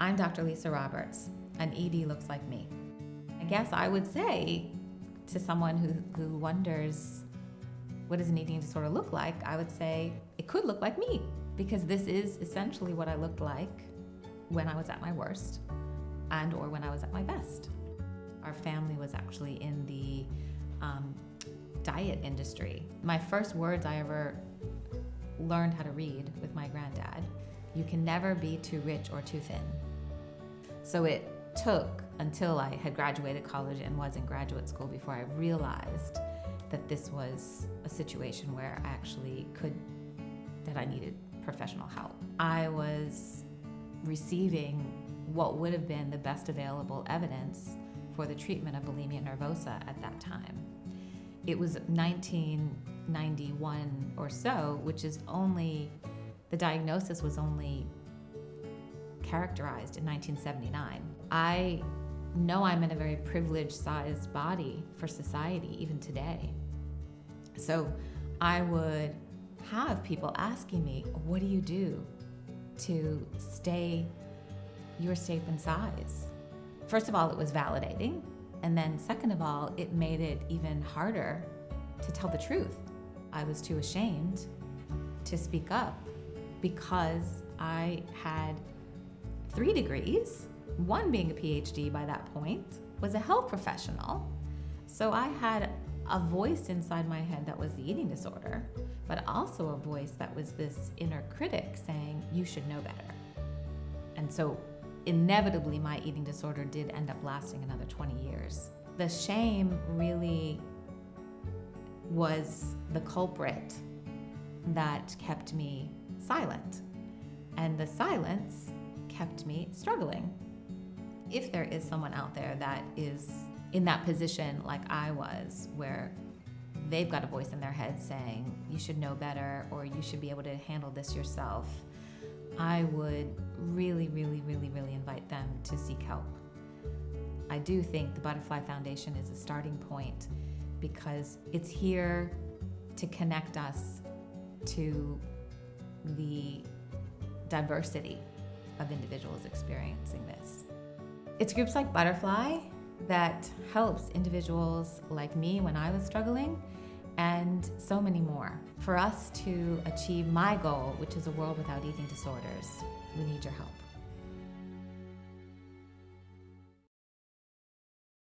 I'm Dr. Elysa Roberts. An ED looks like me. I guess I would say to someone who wonders what does an eating disorder look like, I would say it could look like me, because this is essentially what I looked like when I was at my worst and or when I was at my best. Our family was actually in the diet industry. My first words I ever learned how to read with my granddad: you can never be too rich or too thin. So it took until I had graduated college and was in graduate school before I realized that this was a situation where I needed professional help. I was receiving what would have been the best available evidence for the treatment of bulimia nervosa at that time. It was 1991 or so, which is the diagnosis was only characterized in 1979. I know I'm in a very privileged sized body for society even today. So I would have people asking me, what do you do to stay your shape and size? First of all, it was validating. And then second of all, it made it even harder to tell the truth. I was too ashamed to speak up because I had 3 degrees, one being a PhD by that point, was a health professional. So I had a voice inside my head that was the eating disorder, but also a voice that was this inner critic saying, you should know better. And so inevitably my eating disorder did end up lasting another 20 years. The shame really was the culprit that kept me silent, and the silence kept me struggling. If there is someone out there that is in that position like I was, where they've got a voice in their head saying, you should know better, or you should be able to handle this yourself, I would really, really, really, really invite them to seek help. I do think the Butterfly Foundation is a starting point because it's here to connect us to the diversity of individuals experiencing this. It's groups like Butterfly that helps individuals like me when I was struggling, and so many more. For us to achieve my goal, which is a world without eating disorders, we need your help.